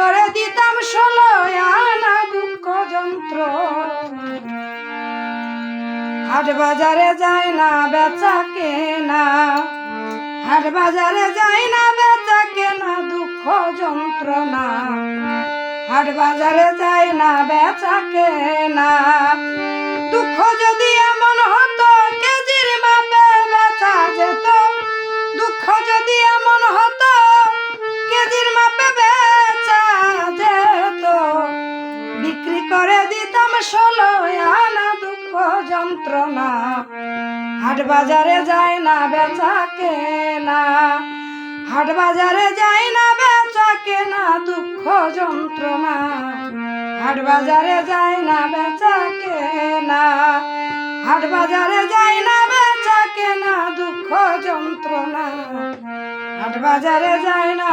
করে দিতাম 16 আনা দুঃখ যন্ত্র হাট বাজারে যায় না বেচা কেনা হাট বাজারে যায় না বেচা কেনা দুঃখ যন্ত্রণা হাট বাজারে যায় না বেচা কেনা দুঃখ যদি এমন হতো কেজির মাপে বেচা যেত দুঃখ যদি এমন হতো কেজির মাপে বেচা যেত বিক্রি করে দিতাম 16 আনা দুঃখ যন্ত্রণা হাট বাজারে যায় না বেচা কেনা হাট বাজারে যায় না বেচা কেনা দুঃখ যন্ত্রণা হাট বাজারে যায় না বেচা কেনা হাট বাজারে যায় না বেচা কেনা দুঃখ যন্ত্রণা হাট বাজারে যায় না